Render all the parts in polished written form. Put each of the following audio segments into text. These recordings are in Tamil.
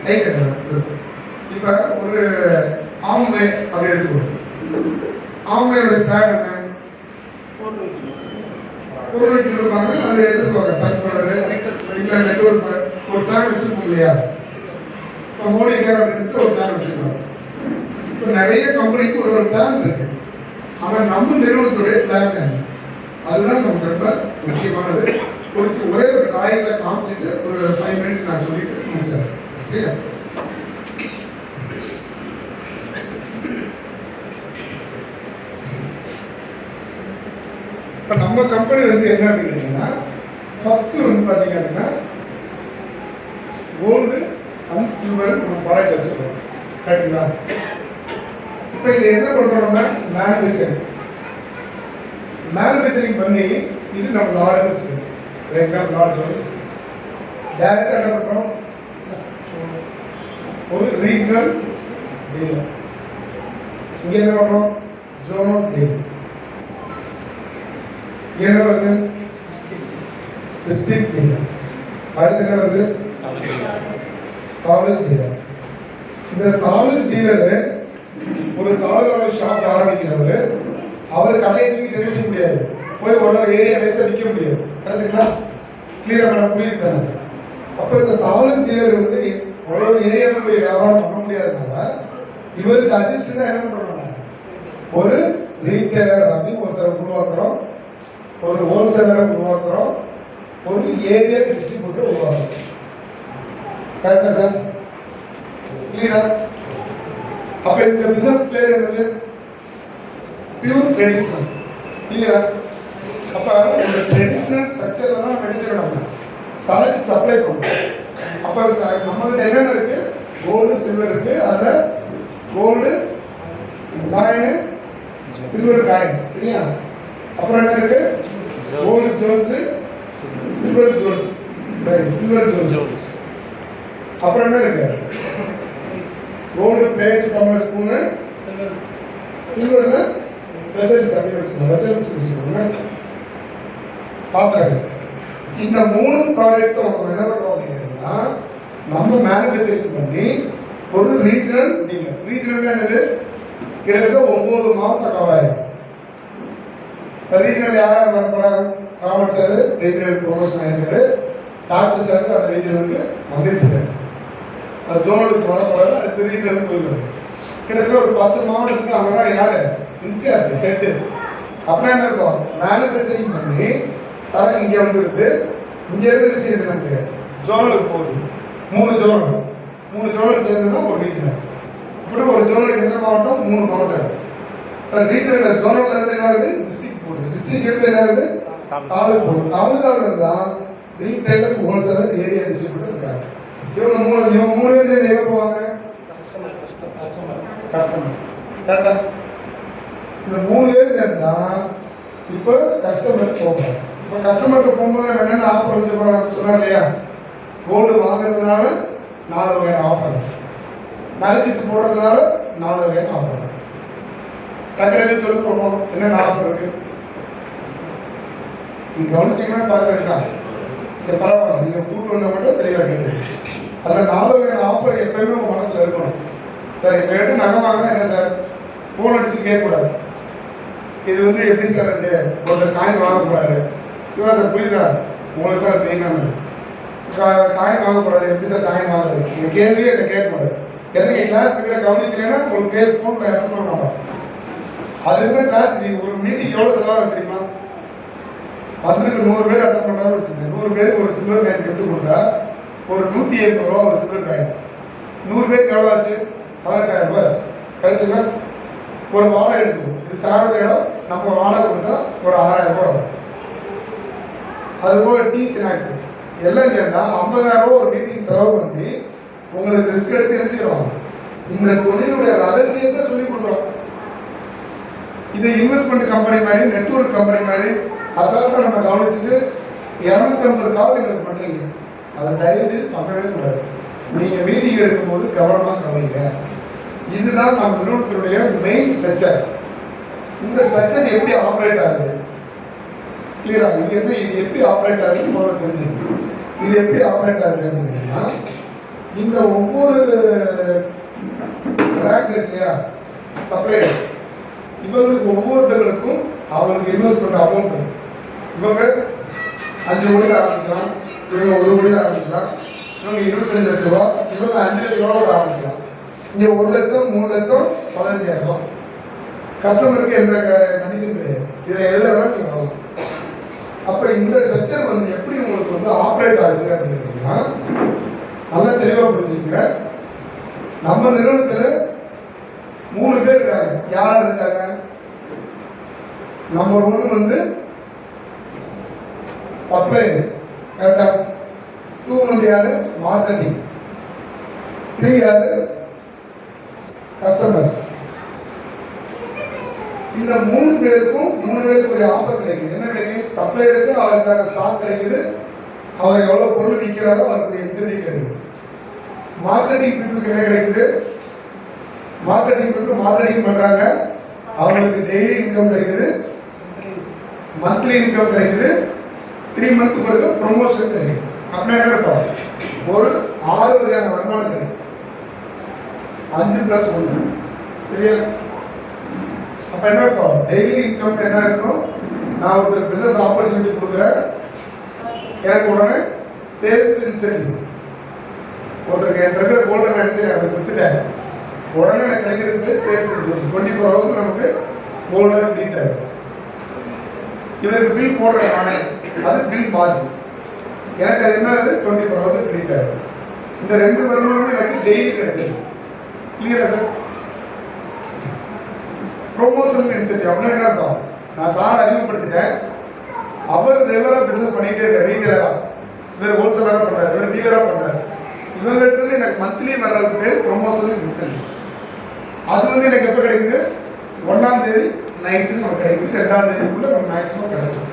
கை கட்டுறேன். இப்போ ஒரு ஆம்வே அப்படி எடுத்துக்கோ. ஆம்வேயோட பிளான் என்ன? பொருள் வச்சுருப்பாங்க. அது என்ன சொல்லுவாங்க, சன்ஃப்ளவரு இல்லை நெட்வொர்க் ஒரு பிளான் வச்சுருக்கோம் இல்லையா? இப்போ மோடி கேர் அப்படின்னு ஒரு பிளான் வச்சுருக்கோம். இப்போ நிறைய கம்பெனிக்கு ஒரு பிளான் இருக்கு. ஆனால் நம்ம நிறுவனத்துடைய பிளான் என்ன? அதுதான் நமக்கு ரொம்ப முக்கியமானது. ஒரே ஒரு டிராயிங்கில் காமிச்சிட்டு ஒரு 5 மினிட்ஸ் நான் சொல்லிட்டு முடிச்சேன். சரியா? இப்போ நம்ம கம்பெனி வந்து என்ன அப்படின்னா, ஃபர்ஸ்ட் வந்து பார்த்தீங்க அப்படின்னா கோல்டு அண்ட் சில்வர் நம்ம ப்ராடக்ட் வச்சுருக்கோம். கரெக்டுங்களா? இப்போ இது என்ன பண்ணுறோம், நம்ம மேனுஃபேக்சரிங் பண்ணி இது நம்ம லாரி வச்சுருக்கோம். ஃபார் எக்ஸாம்பிள் லாரி சொல்லி டேரெக்டாக என்ன பண்ணுறோம், ஒரு ரீஜனல் டீலர். இங்கே என்ன பண்ணுறோம், ஜோனல் டீலர். இங்கே என்ன வருது, டிஸ்ட்ரிக்ட் டீலர். அடுத்து என்ன வருது, தாலுக் டீலர். இந்த தாலுக் டீலரு ஒரு தாலுகாவில் ஷாப் ஆரம்பிக்கிறவர், அவர் கடையை தூக்கி நினைச்ச முடியாது, போய் ஒரு ஏரியா பேச விற்க முடியாது. கரெக்டுங்களா? கிளியரா பண்ண புரியுது தானே? அப்போ இந்த தாலுக் டீலர் வந்து அவ்வளோ ஏரியாவில் போய் வியாபாரம் பண்ண முடியாதனால இவருக்கு அட்ஜஸ்டாக என்ன பண்ணுறோம், ஒரு ரீட்டைலர் அப்படின்னு ஒருத்தரை உருவாக்குறோம், ஒரு ஹோல்சேலரை உருவாக்குறோம், ஒரு ஏரியா டிஸ்ட்ரிபியூட்டர் உருவாக்குறோம். கரெக்டா சார்? கிளியரா? அப்ப இந்த பிசினஸ் பிளேயர் என்னது, பியூர் ட்ரெடிஷனல். கிளியரா? அப்ப ஒரு ட்ரெடிஷனல் ஸ்ட்ரக்சர்ல தான் மெடிசன் நம்ம சரக்கு சப்ளை பண்ணுறோம். அப்ப நம்மகிட்ட என்னென்ன இருக்கு, கோல்டு சில்வர் இருக்கு. அதுல கோல்டு காயின், சில்வர் காயின். சரியா? அப்புறம் என்ன இருக்கு, கோல்டு ஜுவல்ஸ், சில்வர் ஜுவல்ஸ். சரி, சில்வர் ஜுவல்ஸ். அப்புறம் என்ன இருக்கு, கோல்டு பிளேட், டம்ளர், ஸ்பூனு, சில்வர்ல வெசல்ஸ் அப்படின்னு வச்சுக்கோங்க. வெசல்ஸ் வச்சுக்கோங்க, பாத்திரங்கள். இந்த 3 ப்ராடக்ட்டும் நம்ம என்ன பண்றோம் அப்படின்னா, நம்ம மேனுஃபேக்சரிங் பண்ணி ஒரு ரீஜனல் டீலர். ரீஜனல் என்னது, கிட்டத்தட்ட 9 மாவட்டம் கவர் ஆயிடும். ரீஜனல் யார் வர போறாங்க, ராமன் சார் ரீஜனல் ப்ரொமோஷன் ஆயிருக்காரு, டாக்டர் சார் அந்த ரீஜனலுக்கு வந்துட்டு இருக்காரு. அது ஜோனுக்கு வர போறாரு, அடுத்த ரீஜனலுக்கு போயிடுவாரு. கிட்டத்தட்ட ஒரு 10 மாவட்டத்துக்கு அவங்க தான் யாரு இன்சார்ஜ், ஹெட்டு. அப்புறம் என்ன இருக்கும், மேனுஃபேக்சரிங் பண்ணி சரக்கு இங்கே வந்துருக்கு. இங்கே இருந்து செய்யுது நமக்கு ஜோனலுக்கு போகுது. 3 ஜோனல் சேர்ந்து தான் ஒரு ரீஜனல். இப்படி ஒரு ஜோனலுக்கு எந்த மாவட்டம், 3 மாவட்டம் இருக்கு. இப்போ ரீஜனல் ஜோனல்ல இருந்து என்ன ஆகுது, டிஸ்ட்ரிக்ட் போகுது. டிஸ்ட்ரிக்ட் இருந்து என்ன ஆகுது, தாலுக் போகுது. தாலுகாவில் இருந்தால் ரீட்டைலர், ஹோல்சேலர், ஏரியா டிஸ்ட்ரிபியூட்டர் இருக்காங்க. இவங்க 3 பேர் எங்கே போவாங்க, கஸ்டமர். கரெக்டா? இந்த 3 பேர் இருந்தால் இப்போ கஸ்டமர் போகிறாங்க. இப்போ கஸ்டமருக்கு போகும்போது நம்ம என்னென்ன ஆஃபர் வச்சுருக்கோம் சொன்னார் இல்லையா, கோல்டு வாங்குறதுனால 4 வகையான ஆஃபர், நகைச்சிட்டு போடுறதுனால 4 வகையான ஆஃபர். டக்குனு சொல்லி போடுவோம் என்னென்ன ஆஃபர் இருக்கு, நீங்கள் கவனிச்சிங்கன்னா பார்க்க வேண்டாம். சரி, பரவாயில்ல, நீங்கள் கூட்டு வந்தால் மட்டும் தெளிவாக கேட்டு. அதில் 4 வகையான ஆஃபர் எப்பயுமே உங்கள் மனசில் இருக்கணும். சார் இப்போ எடுத்து நகை வாங்கினா என்ன சார், ஃபோன் அடிச்சு கேட்கக்கூடாது. இது வந்து எப்படி சார், இது ஒருத்தர் காயின் வாங்கக்கூடாது. சிவா சார் புரியுதா, உங்களுக்கு தான் மெயினானது. காயின் வாங்கக்கூடாது, எப்படி சார் காயின் வாங்குறது, நீங்கள் கேள்வியே என்னை கேட்கக்கூடாது. எனக்கு கிளாஸ் இருக்கிற கவனிக்கலைன்னா உங்களுக்கு ஃபோன் அட்டன் பண்ண மாட்டோம். அதுக்கு தான் கிளாஸ். நீங்கள் ஒரு மீட்டிங் எவ்வளோ செலவாக தெரியுமா, அதுக்கு 100 பேர் அட்டன் பண்ணுறான்னு வச்சுக்கோங்க. 100 பேருக்கு ஒரு சில்வர் காயின் கெட்டு கொடுத்தா ஒரு 180 ரூபா ஒரு சில்வர் காயின். 100 பேருக்கு எவ்வளோ ஆச்சு, 18,000 ரூபாய் ஆச்சு. கரெக்டுங்களா? ஒரு வாடகை எடுத்துக்கணும். இது சாரோட இடம், நம்ம வாடகை கொடுத்தா ஒரு 6,000 ரூபாய் வரும். அதுபோல் டீ ஸ்நாக்ஸ் எல்லாம் சேர்ந்தா 50,000 ரூபா ஒரு மீட்டிங் செலவு பண்ணி உங்களுக்கு ரிஸ்க் எடுத்து என்ன செய்யறோம், இந்த தொழிலுடைய ரகசியத்தை சொல்லி கொடுக்குறோம். இது இன்வெஸ்ட்மெண்ட் கம்பெனி மாதிரி, நெட்வொர்க் கம்பெனி மாதிரி அசால்ட்டாக நம்ம கவனிச்சுட்டு 250 கால் எங்களுக்கு பண்ணுறீங்க. அதை தயவு செய்து பண்ணவே கூடாது. நீங்கள் மீட்டிங் எடுக்கும்போது கவனமாக கவனிங்க. இதுதான் நம்ம நிறுவனத்தினுடைய மெயின் ஸ்ட்ரக்சர். இந்த ஸ்ட்ரக்சர் எப்படி ஆப்ரேட் ஆகுது, கிளியரா? இது எப்படி ஆப்ரேட் ஆகுதுன்னு முதல்ல தெரிஞ்சுக்கணும். இது எப்படி ஆப்ரேட் ஆகுது அப்படின்னா, இந்த ஒவ்வொரு ரேங்க் இருக்கு இல்லையா, சப்ளையர்ஸ், இவங்களுக்கு ஒவ்வொருத்தர்களுக்கும் அவங்களுக்கு இன்வெஸ்ட்மெண்ட் அமௌண்ட் இருக்கு. இவங்க 5 கோடியில் ஆரம்பிக்கலாம், இவங்க 1 கோடியில் ஆரம்பிக்கலாம், இவங்க 25 லட்ச ரூபா, இவங்க 5 லட்ச ரூபாவோட ஆரம்பிக்கலாம். இங்கே 1 லட்சம், 3 லட்சம், 15,000. கஸ்டமருக்கு எந்த கண்டிஷன் கிடையாது. இதில் எதில் வேணாலும் நீங்கள் வாங்கலாம். அப்போ இந்த ஸ்ட்ரக்சர் வந்து எப்படி உங்களுக்கு வந்து ஆப்ரேட் ஆகுது அப்படின்னு கேட்டிங்கன்னா, நல்லா தெளிவாக புரிஞ்சுக்கங்க. நம்ம நிறுவனத்தில் 3 பேர் இருக்காங்க. யார் இருக்காங்க? நம்பர் 1 வந்து சப்ளையர்ஸ், கரெக்டா? 2 வந்து யாரு? மார்க்கெட்டிங். 3 யாரு? கஸ்டமர்ஸ். இந்த 3 பேருக்கும் 3 பேருக்கு ஒரு ஆஃபர் கிடைக்குது. என்ன கிடைக்குது? சப்ளையருக்கு அவருக்கான ஸ்டாக் கிடைக்குது, அவர் எவ்வளோ பொருள் விற்கிறாரோ அவருக்கு இன்சென்டிவ் கிடைக்குது. மார்க்கெட்டிங் பீப்புளுக்கு என்ன கிடைக்குது? மார்க்கெட்டிங் பீப்புள் மார்க்கெட்டிங் பண்ணுறாங்க, அவங்களுக்கு டெய்லி இன்கம் கிடைக்குது, மந்த்லி இன்கம் கிடைக்குது, 3 மந்த் பிறகு ப்ரொமோஷன் கிடைக்குது. அப்படின்னா என்ன இருக்கும்? ஒரு 6 வகையான வருமானம் கிடைக்கும். 5+1, சரியா? அப்போ என்ன இருக்கும்? டெய்லி இன்கம் என்ன இருக்கும்? நான் ஒருத்தர் பிஸ்னஸ் ஆப்பர்ச்சுனிட்டி கொடுக்குறேன், எனக்கு உடனே சேல்ஸ் இன்சென்டிவ். ஒருத்தருக்கு என் இருக்கிற கோல்டை நினைச்சு எனக்கு வித்துட்டேன், உடனே எனக்கு கிடைக்கிறது சேல்ஸ் இன்சென்டிவ். 24 ஹவர்ஸ் நமக்கு கோல்டை கிரீட்டாரு. இவருக்கு பில் போடுறேன் நானே, அது பில் மார்ஜ். எனக்கு அது என்ன ஆகுது? 24 ஹவர்ஸ் கிரீட்டாரு. இந்த 2 வருமானமும் எனக்கு டெய்லி கிடைச்சது. கிளியரா சார்? ப்ரொமோஷன் இன்சென்டிவ் அப்படின்னா என்ன அர்த்தம்? நான் சார் அறிமுகப்படுத்திட்டேன், அவர் ரெகுலராக பிஸ்னஸ் பண்ணிகிட்டே இருக்கார், ரீட்டெயிலராக, இவர் ஹோல்சேலராக பண்ணுறாரு, இவர் டீலராக பண்ணுறாரு. இவங்ககிட்ட எனக்கு மந்த்லி வர்றது பேர் ப்ரொமோஷன் இன்சென்டிவ். அது வந்து எனக்கு எப்போ கிடைக்குது? 1ஆம் தேதி நைட்டு நமக்கு கிடைக்குது, 2ஆம் தேதிக்குள்ளே நமக்கு மேக்ஸிமம் கிடைச்சிடும்.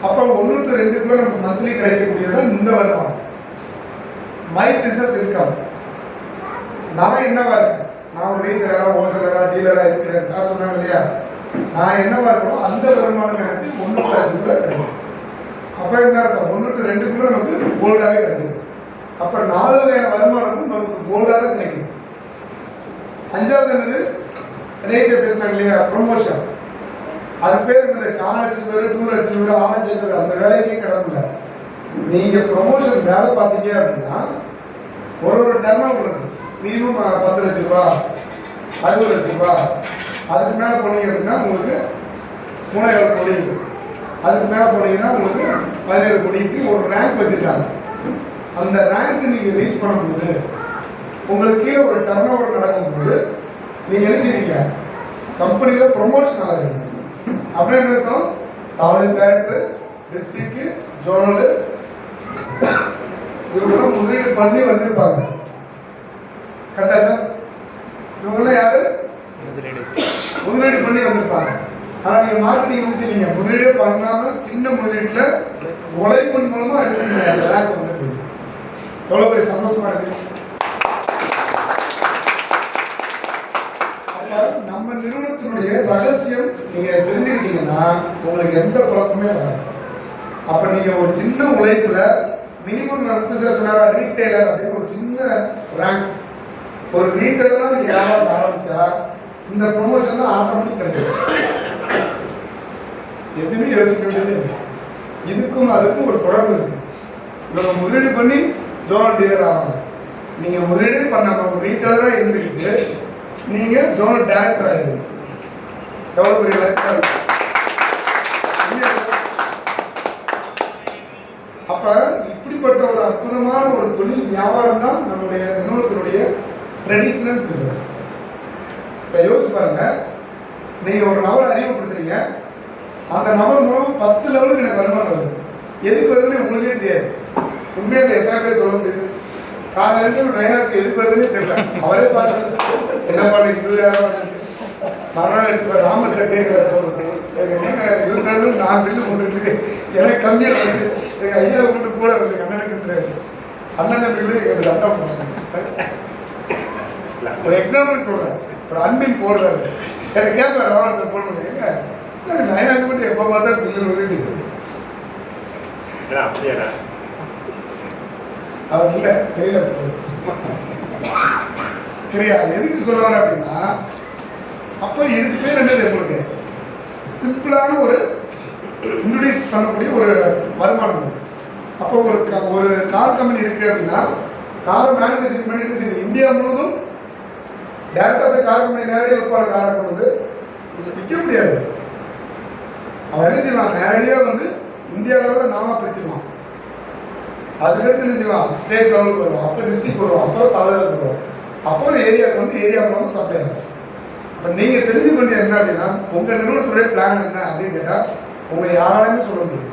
அப்போ 1 to 2க்குள்ளே நமக்கு மந்த்லி கிடைக்கக்கூடியதான் இந்த வருமானம். My business income. நான் என்னவா இருக்கேன்? நான் ஒரு ரீட்டெயிலராக, ஹோல்சேலராக, டீலராக இருக்கிறேன். சார் சொன்னாங்க இல்லையா, நான் என்னவா இருக்கணும் அந்த வருமானம் எனக்கு 1 to 5க்குள்ளே கிடைக்கும். அப்போ என்ன அர்த்தம்? 1 to 2க்குள்ளே நமக்கு கோல்டாகவே கிடைச்சிடும். அப்போ 4 வகையான வருமானமும் நமக்கு கோல்டாக தான் கிடைக்கும். 5வது என்னது? கடைசியாக பேசினாங்க இல்லையா, ப்ரொமோஷன். அது பேர் என்னது? 4 லட்சம் பேர், 2 லட்சம் பேர், 6 லட்சம் பேர், அந்த வேலைக்கே கிடக்குல. நீங்கள் ப்ரொமோஷன் வேலை பார்த்தீங்க அப்படின்னா ஒரு டர்ன் ஓவர் இருக்கு. மினிமம் 10 லட்ச ரூபா, 60 லட்ச ரூபா. அதுக்கு மேலே போனீங்க அப்படின்னா உங்களுக்கு 3,7 கோடி, அதுக்கு மேலே போனீங்கன்னா உங்களுக்கு 17 கோடி. இப்படி ஒரு ரேங்க் வச்சுருக்காங்க. அந்த ரேங்க் நீங்கள் ரீச் பண்ணும்போது உங்களுக்கு கீழே ஒரு டர்ன் ஓவர் நடக்கும்போது நீங்கள் என்ன செய்வீங்க? கம்பெனியில் ப்ரொமோஷன் ஆகுறீங்க. அப்படியே என்ன இருக்கும்? தாலுகா டைரக்டர், டிஸ்ட்ரிக்ட், ஜோனல், இவங்கெல்லாம் முதலீடு பண்ணி வந்திருப்பாங்க. கரெக்டா சார்? இவங்கெல்லாம் யாரு? முதலீடு பண்ணி வந்திருப்பாங்க. ஆனால் நீங்கள் மார்க்கெட்டிங் என்ன செய்வீங்க? முதலீடே பண்ணாமல் சின்ன முதலீட்டில் உழைப்பின் மூலமாக என்ன செய்வீங்க? அந்த ரேங்க் வந்துருப்பீங்க. எவ்வளோ பெரிய சந்தோஷமா இருக்கு. நம்ம நிறுவனத்தினுடைய ரகசியம் நீங்க தெரிஞ்சுக்கிட்டீங்கன்னா உங்களுக்கு எந்த குழப்பமே வராது. அப்ப நீங்க ஒரு சின்ன உழைப்புல மினிமம் சொன்னாரா ரீட்டைலர் அப்படின்னு ஒரு சின்ன ரேங்க், ஒரு ரீட்டைலரா நீங்க வியாபாரம் ஆரம்பிச்சா இந்த ப்ரொமோஷன் ஆட்டோமேட்டிக் கிடைக்கும். எதுவுமே யோசிக்க வேண்டியது. இதுக்கும் அதுக்கும் ஒரு தொடர்பு இருக்கு. நம்ம முதலீடு பண்ணி ஜோனல் டீலர் ஆகணும். நீங்க முதலீடு பண்ண ஒரு ரீட்டைலரா இருந்துக்கிட்டு நீங்க ஜோனல் டைரக்டர் ஆயிருங்க. எவ்வளவு பெரிய லைஃப். அப்ப இப்படிப்பட்ட ஒரு அற்புதமான ஒரு தொழில் வியாபாரம் தான் நம்முடைய நிறுவனத்தினுடைய ட்ரெடிஷனல் பிசினஸ். இப்ப யோசிச்சு பாருங்க, நீங்க ஒரு நபரை அறிமுகப்படுத்துறீங்க, அந்த நபர் மூலம் 10 லெவலுக்கு எனக்கு வருமானம் வருது. எதுக்கு வருதுன்னு உங்களுக்கே தெரியாது. உண்மையில எத்தனை பேர் சொல்ல முடியுது? காலையில ஒரு நயனாக்கு எதுக்கு வருதுன்னே தெரியல. அவரே பார்த்து என்ன பண்ண 20,000 மறுநாள் எடுத்து ராமர் சார் கேட்கிறாரு, என்ன நான் பில்லு கொண்டுட்டு இருக்கேன், எனக்கு கம்மியாக வருது, எங்க ஐயா கொண்டு கூட வருது அண்ணனுக்குன்றாரு. அண்ணன் தம்பிகளே எனக்கு சட்டம் பண்ணாங்க. ஒரு எக்ஸாம்பிள் சொல்றேன், ஒரு அன்பின் போடுறாரு, எனக்கு கேட்பாரு ராமர் சார் போட முடியுங்க, நயனாக்கு மட்டும் எப்போ பார்த்தா பில்லு வருது. அவர் இல்லை வெளியில சரியா? எதுக்கு சொல்லுவார் அப்படின்னா, அப்போ இதுக்கு பேர் என்னது உங்களுக்கு சிம்பிளான ஒரு இன்ட்ரடியூஸ் பண்ணக்கூடிய ஒரு வருமானம் அது. அப்போ ஒரு கார் கம்பெனி இருக்கு அப்படின்னா, காரை மேனுஃபேக்சரிங் பண்ணிட்டு சரி இந்தியா முழுவதும் டேரக்டாக போய் கார் கம்பெனி நேரடியாக விற்பான காரை கொண்டு வந்து விற்க முடியாது. அவன் என்ன செய்வான், நேரடியாக வந்து இந்தியா லெவலில் நாம பிரிச்சிருவான். அதுக்கடுத்து என்ன செய்வான், ஸ்டேட் லெவலுக்கு வருவோம், அப்போ டிஸ்ட்ரிக்ட் வருவோம், அப்புறம் தாலுகாவுக்கு வருவோம், அப்புறம் ஏரியாவுக்கு வந்து ஏரியா மூலமாக சப்ளை ஆகும். இப்போ நீங்கள் தெரிஞ்சுக்க வேண்டியது என்ன அப்படின்னா, உங்கள் நிறுவனத்துடைய பிளான் என்ன அப்படின்னு கேட்டால் உங்களை யாராலுமே சொல்ல முடியாது.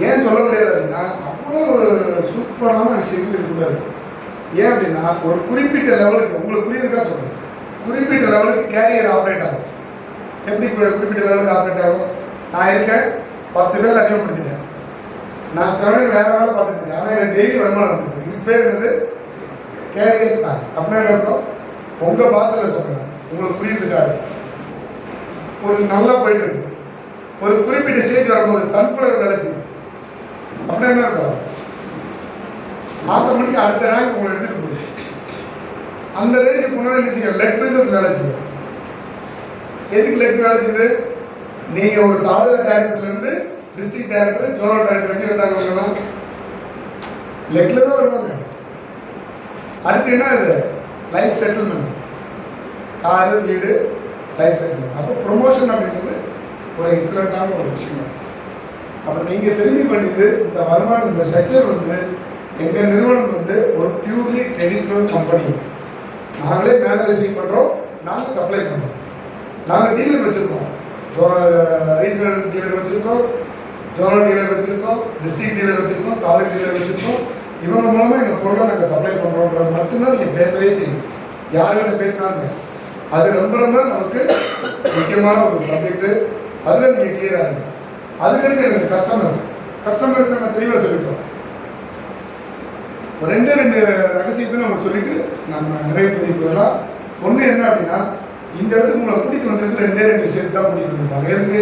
ஏன் சொல்ல முடியாது அப்படின்னா, அவ்வளோ ஒரு சூப்பரான விஷயங்கள் இதுக்குள்ள இருக்கு. ஏன் அப்படின்னா, ஒரு குறிப்பிட்ட லெவலுக்கு உங்களுக்கு புரியுதுக்காக சொல்கிறேன், குறிப்பிட்ட லெவலுக்கு கேரியர் ஆப்ரேட் ஆகும். எப்படி குறிப்பிட்ட லெவலுக்கு ஆப்ரேட் ஆகும்? நான் இருக்கேன், 10 பேர் அறிமுகப்படுத்திட்டேன், நான் செவனே வேற வேலை பார்த்துட்டு இருக்கேன், ஆனால் எனக்கு டெய்லி வருமானம் இருக்குது. இதுக்கு பேர் என்னது? Career plan. அப்படின்னா என்ன அர்த்தம்? உங்கள் பாசையில் சொல்கிறேன், உங்களுக்கு புரியுதுக்காக. ஒரு நல்லா போயிட்டு இருக்கு, ஒரு குறிப்பிட்ட ஸ்டேஜ் வரும்போது சன்ஃப்ளவர் வேலை செய்யும். அப்படின்னா என்ன இருக்கும், ஆட்டோமேட்டிக் அடுத்த ரேங்க் உங்களை எடுத்துட்டு போகுது. அந்த ரேஞ்சுக்கு முன்னாடி என்ன செய்யும், லெக் பிசினஸ் வேலை செய்யும். எதுக்கு லெக் வேலை செய்யுது? நீங்க ஒரு தாலுகா டைரக்டர்ல இருந்து டிஸ்ட்ரிக்ட் டைரக்டர், ஜோனல் டைரக்டர் எப்படி வந்தாங்க, லெக்ல தான் வருவாங்க. அடுத்து என்ன இது, லைஃப் செட்டில்மெண்ட், காரு வீடு லைஃப் செட்டில்மெண்ட். அப்போ ப்ரொமோஷன் அப்படின்றது ஒரு எக்ஸலண்ட்டான ஒரு விஷயம். அப்போ நீங்கள் தெரிஞ்சு பண்ணிது இந்த வருமானம், இந்த ஸ்ட்ரக்சர் வந்து எங்கள் நிறுவனம் வந்து ஒரு பியூர்லி ட்ரெடிஷ்னல் கம்பெனி. நாங்களே மேனுஃபேக்சரிங் பண்ணுறோம், நாங்கள் சப்ளை பண்ணுறோம், நாங்கள் டீலர் வச்சுருக்கோம், ரீஜனல் டீலர் வச்சுருக்கோம், ஜோனல் டீலர் வச்சுருக்கோம், டிஸ்ட்ரிக்ட் டீலர் வச்சுருக்கோம், தாலுக் டீலர் வச்சுருக்கோம். இவங்க மூலமாக எங்கள் பொருளை நாங்கள் சப்ளை பண்ணுறோன்றது மட்டும்தான் நீங்கள் பேசவே செய்யணும். யாருக்கிட்ட பேசினாங்க, அது ரொம்ப ரொம்ப நமக்கு முக்கியமான ஒரு சப்ஜெக்ட்டு. அதில் நீங்கள் கிளியராக இருக்கும். அதுக்கடுத்து எனக்கு கஸ்டமருக்கு நாங்கள் தெளிவாக சொல்லிட்டோம். ரெண்டு ரகசியத்தை நம்ம சொல்லிட்டு நம்ம நிறைய பதிவு போயிடலாம். ஒன்று என்ன அப்படின்னா, இந்த இடத்துக்கு உங்களை கூட்டிகிட்டு வந்திருக்கு ரெண்டே விஷயத்தை தான் கூட்டிகிட்டு வந்திருப்பாங்க. எதுக்கு?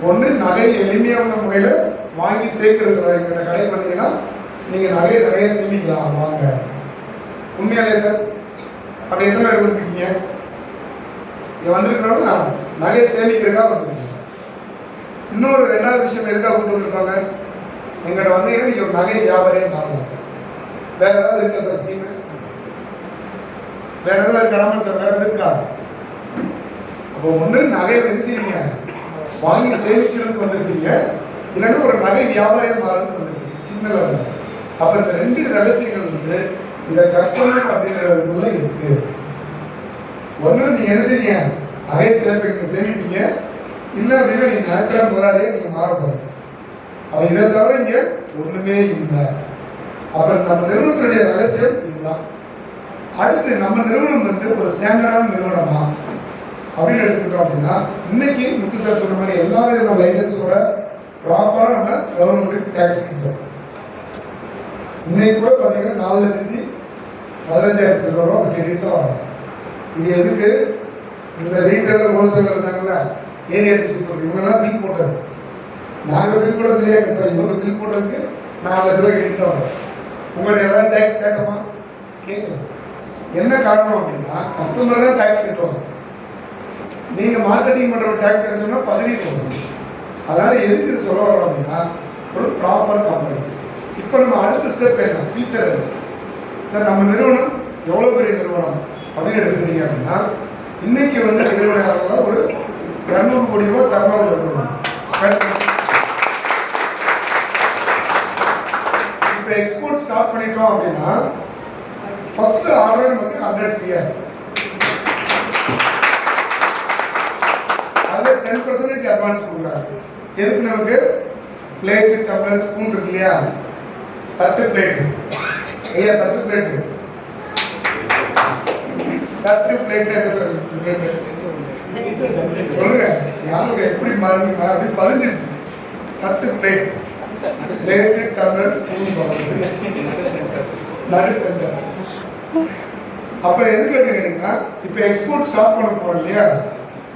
ஒன்று, நகை எளிமையான முறையில் வாங்கி சேர்க்கறது. எங்கிட்ட கடைக்கு பார்த்தீங்கன்னா நீங்கள் நிறைய சேமிக்கலாம் வாங்க. உண்மையாலே சார் அப்படி எத்தனை பேர் கொடுத்துருக்கீங்க? இங்கே வந்திருக்கிறவங்க நகையை சேமிக்கிறதுக்காக வந்துருக்கீங்க. இன்னொரு ரெண்டாவது விஷயம் எதுக்காக கூட்டு வந்துருப்பாங்க, எங்கிட்ட வந்தீங்கன்னா நீங்கள் ஒரு நகை வியாபாரியே மாறலாம் சார். வேற ஏதாவது இருக்கா சார் ஸ்கீமு? வேற ஏதாவது இருக்கா சார்? வேற எது இருக்கா? அப்போ ஒன்று நகையை என்ன செய்வீங்க, வாங்கி சேமிக்கிறதுக்கு வந்திருப்பீங்க, இல்லைன்னா ஒரு நகை வியாபாரியம் மாறதுக்கு வந்திருப்பீங்க சின்ன லெவலில். அப்போ இந்த ரெண்டு ரகசியங்கள் வந்து இந்த கஸ்டமர் அப்படிங்கிறதுக்குள்ள இருக்கு. ஒன்று நீங்கள் என்ன செய்வீங்க, நகையை சேமிப்பீங்க, இல்லை அப்படின்னா நீங்கள் நகைக்கிற முதலாளியே நீங்கள் மாற போகிறீங்க. அப்போ இதை தவிர இங்கே ஒன்றுமே இல்லை. அப்புறம் நம்ம நிறுவனத்துடைய ரகசியம் இதுதான். அடுத்து நம்ம நிறுவனம் வந்து ஒரு ஸ்டாண்டர்டான நிறுவனமா அப்படின்னு எடுத்துக்கிட்டோம் அப்படின்னா, இன்னைக்கு முத்து சார் சொன்ன மாதிரி எல்லா விதமான லைசன்ஸோட ப்ராப்பராக நம்ம கவர்மெண்ட்டுக்கு டேக்ஸ் கட்டுறோம். இன்னைக்கு கூட பார்த்தீங்கன்னா 4,15,000 ரூபா கட்டிட்டு தான் வரோம். இது எதுக்கு? இந்த ரீட்டைலர் ஹோல்சேலர் இருந்தாங்களா, ஏரியா டிஸ்ட்ரிக்ட், இவங்கெல்லாம் பில் போட்டாரு. நாங்கள் பில் போடுறதுலையே கட்டுறோம், இவங்க பில் போடுறதுக்கு 4 லட்ச ரூபாய் கட்டிட்டு தான் வரோம். உங்கள்கிட்ட எதாவது டேக்ஸ் கேட்கமா? கேட்கணும். என்ன காரணம் அப்படின்னா, கஸ்டமர் தான் டேக்ஸ் கட்டுவாங்க. நீங்கள் மார்க்கெட்டிங் பண்ணுற ஒரு டேக்ஸ் கட்டணும்னா பதவி போகணும். அதனால் எதுக்கு இது சொல்ல வரோம் அப்படின்னா, ஒரு ப்ராப்பர் கம்பெனி. இப்போ நம்ம அடுத்த ஸ்டெப் என்ன, ஃபியூச்சர் என்ன சார்? நம்ம நிறுவனம் எவ்வளோ பெரிய நிறுவனம் அப்படின்னு எடுத்துக்கிட்டீங்க அப்படின்னா, இன்னைக்கு வந்து நிறுவனம் ஒரு 200 கோடி ரூபாய் தரமாக நிறுவனம். இப்போ எக்ஸ்போர்ட் ஸ்டார்ட் பண்ணிட்டோம் அப்படின்னா, ஃபர்ஸ்ட் ஆர்டர் நமக்கு 100 CR, அதில் 10% அட்வான்ஸ் கொடுக்குறாங்க. எதுக்கு? நமக்கு பிளேட்டு, டம்ளர், ஸ்பூன் இருக்கு இல்லையா, தட்டு பிளேட்டு, ஐயா தட்டு பிளேட்டு என்ன சார் பிளேட்டு சொல்லுங்க, யாருக்கு எப்படி மாறுங்க அப்படி பதிஞ்சிருச்சு. தட்டு பிளேட், பிளேட்டு, டம்ளர், ஸ்பூன், நடு சென்டர். அப்போ எதுக்கு கேட்டீங்கன்னா, இப்போ எக்ஸ்போர்ட் ஸ்டார்ட் பண்ண போறோம் இல்லையா,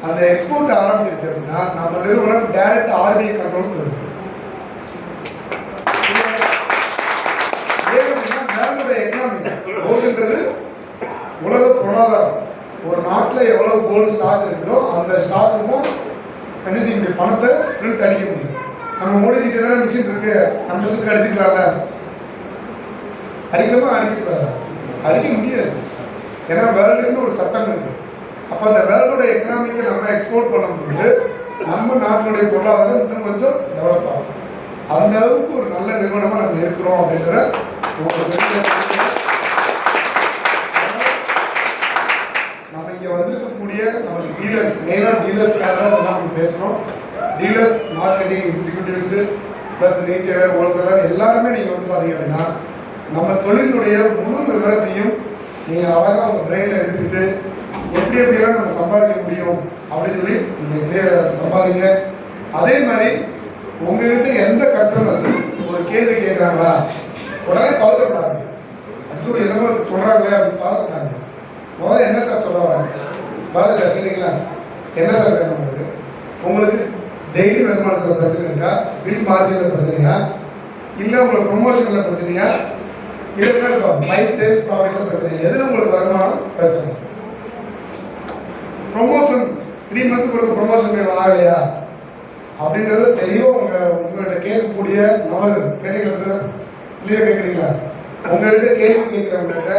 அந்த எக்ஸ்போர்ட் ஆரம்பிச்சிருச்சு அப்படின்னா நம்ம நிறுவனம் டைரக்ட் RBI கண்ட்ரோல் இருக்கும். வேர்ல்டோட எக்கனாமிக்ஸ். கோல்டுன்றது உலக பொருளாதாரம். ஒரு நாட்டில் எவ்வளவு கோல்டு ஸ்டாக் இருக்குதோ அந்த ஸ்டாக்கு தான் என்ன செய்ய முடியும், பணத்தை பிரிண்ட் அடிக்க முடியும். நம்ம மோடிஜிட்டு தானே மிஷின் இருக்கு, நம்ம மிஷினுக்கு அடிச்சுக்கலாம்ல, அடிக்கலாமா அடிக்கக்கூடாது, அடிக்க முடியாது. ஏன்னா வேர்ல்டுன்னு ஒரு சட்டம் இருக்கு. அப்போ அந்த வேர்ல்டோட எக்கனாமிக்கை நம்ம எக்ஸ்போர்ட் பண்ணும்போது நம்ம நாட்டினுடைய பொருளாதாரம் இன்னும் கொஞ்சம் டெவலப் ஆகும். அந்த அளவுக்கு ஒரு நல்ல நிறுவனமாக நம்ம இருக்கிறோம் அப்படின்ற நம்ம இங்கே வந்திருக்கக்கூடிய நமக்கு டீலர்ஸ், மெயினாக டீலர்ஸ்க்காக தான் இதெல்லாம் நம்ம பேசுகிறோம். Dealers, marketing executives plus retailer, wholesaler எல்லாருமே நீங்கள் வந்து பார்த்தீங்க அப்படின்னா நம்ம தொழிலுடைய முழு விவரத்தையும் நீங்கள் அழகாக உங்கள் பிரெயினில் எடுத்துக்கிட்டு எப்படி எப்படியெல்லாம் நம்ம சம்பாதிக்க முடியும் அப்படின்னு சொல்லி நீங்கள் கிளியர் சம்பாதிங்க. அதே மாதிரி உங்ககிட்ட எந்த கஸ்டமர்ஸ் ஒரு கேள்வி கேட்குறாங்களா, உடனே பதட்டப்படாது. அச்சோ என்னமோ சொல்கிறாங்களே அப்படின்னு பதட்டப்படாது. முதல்ல என்ன சார் சொல்ல வராங்க, பாரு சார் கேட்டீங்களா, என்ன சார் வேணும் உங்களுக்கு, உங்களுக்கு டெய்லி வருமானத்தில் பிரச்சனை இருக்கா, பில் மார்ஜினில் பிரச்சனையா, இல்லை உங்களுக்கு ப்ரொமோஷனில் பிரச்சனையா, இல்லை இருக்கும் மை சேல்ஸ் ப்ராஃபிட்டில் பிரச்சனை, எதில் உங்களுக்கு வருமானம் பிரச்சனை. ப்ரொமோஷன் 3 மந்த்துக்கு ஒரு ப்ரொமோஷன் ஆகலையா அப்படின்றது தெரியும். உங்கள்கிட்ட கேட்கக்கூடிய நபர்கள் கேட்டீங்களா, இல்லையா கேட்குறீங்களா, உங்கள்கிட்ட கேள்வி கேட்குறவங்ககிட்ட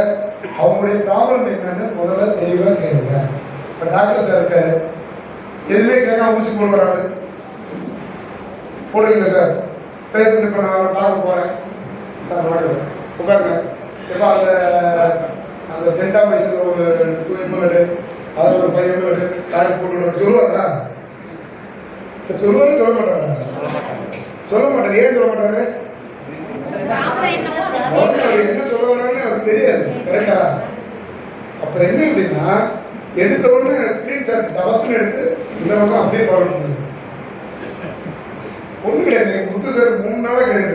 அவங்களுடைய ப்ராப்ளம் என்னன்னு முதல்ல தெளிவாக கேளுங்க. இப்போ டாக்டர் சார் இருக்காரு, எதுவுமே கேட்காம ஊசி போட்டு வராரு, போடுவீங்களா சார், பேசுறது இப்போ நான் பார்க்க போகிறேன் சார், வணக்கம் சார் உட்காருங்க, இப்போ அந்த ஜென்டாமைசில் ஒரு 2 ml அது ஒரு 5 ml சார் போட்டு சொல்லுவாரா, சொல்லுவாரு சொல்ல மாட்டாரா, சொல்ல மாட்டார். ஏன் சொல்ல மாட்டாரு, என்ன சொல்ல வரான்னு அவருக்கு தெரியாது. கரெக்டா? அப்ப என்ன அப்படின்னா எடுத்த உடனே ஸ்கிரீன்ஷாட் டபக்குன்னு எடுத்து இந்த பக்கம் அப்படியே ஃபார்வர்ட் பண்ணுங்க. ஒண்ணு கிடையாது. முத்து சார் 3 நாளா கிடையாது,